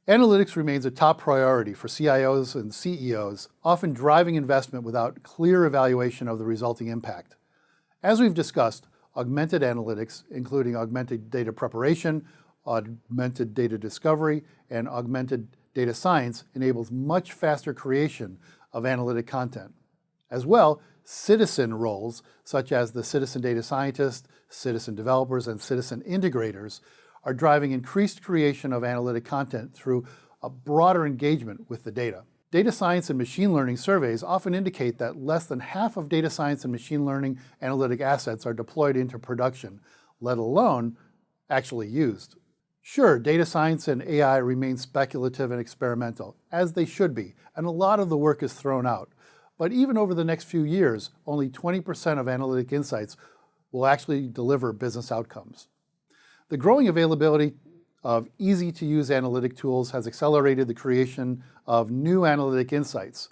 Analytics remains a top priority for CIOs and CEOs, often driving investment without clear evaluation of the resulting impact. As we've discussed, augmented analytics, including augmented data preparation, augmented data discovery, and augmented data science, enables much faster creation of analytic content. As well, citizen roles, such as the citizen data scientist, citizen developers, and citizen integrators, are driving increased creation of analytic content through a broader engagement with the data. Data science and machine learning surveys often indicate that less than half of data science and machine learning analytic assets are deployed into production, let alone actually used. Sure, data science and AI remain speculative and experimental, as they should be, and a lot of the work is thrown out. But even over the next few years, only 20% of analytic insights will actually deliver business outcomes. The growing availability of easy-to-use analytic tools has accelerated the creation of new analytic insights.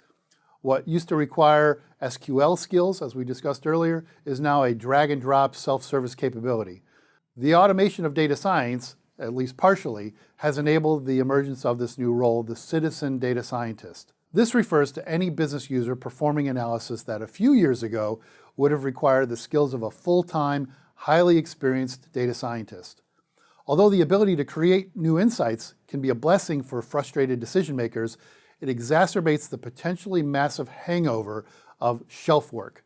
What used to require SQL skills, as we discussed earlier, is now a drag-and-drop self-service capability. The automation of data science, at least partially, has enabled the emergence of this new role, the citizen data scientist. This refers to any business user performing analysis that a few years ago would have required the skills of a full-time, highly experienced data scientist. Although the ability to create new insights can be a blessing for frustrated decision makers, it exacerbates the potentially massive hangover of shelf work.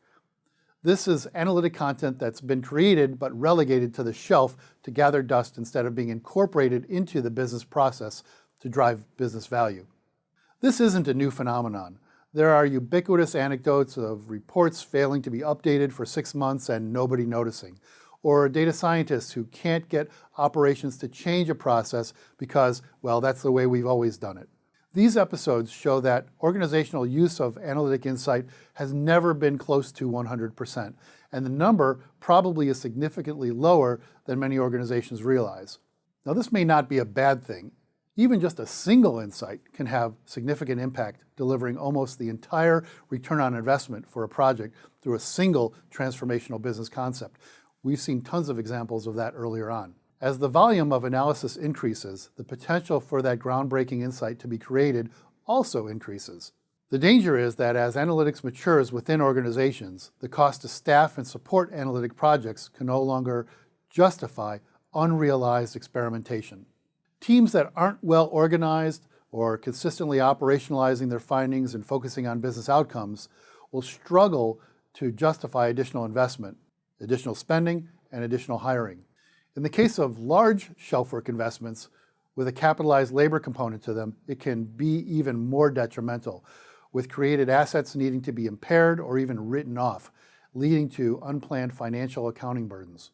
This is analytic content that's been created but relegated to the shelf to gather dust instead of being incorporated into the business process to drive business value. This isn't a new phenomenon. There are ubiquitous anecdotes of reports failing to be updated for 6 months and nobody noticing, or data scientists who can't get operations to change a process because, well, that's the way we've always done it. These episodes show that organizational use of analytic insight has never been close to 100%, and the number probably is significantly lower than many organizations realize. Now, this may not be a bad thing. Even just a single insight can have significant impact, delivering almost the entire return on investment for a project through a single transformational business concept. We've seen tons of examples of that earlier on. As the volume of analysis increases, the potential for that groundbreaking insight to be created also increases. The danger is that as analytics matures within organizations, the cost to staff and support analytic projects can no longer justify unrealized experimentation. Teams that aren't well organized or consistently operationalizing their findings and focusing on business outcomes will struggle to justify additional investment, additional spending, and additional hiring. In the case of large shelf work investments with a capitalized labor component to them, it can be even more detrimental, with created assets needing to be impaired or even written off, leading to unplanned financial accounting burdens.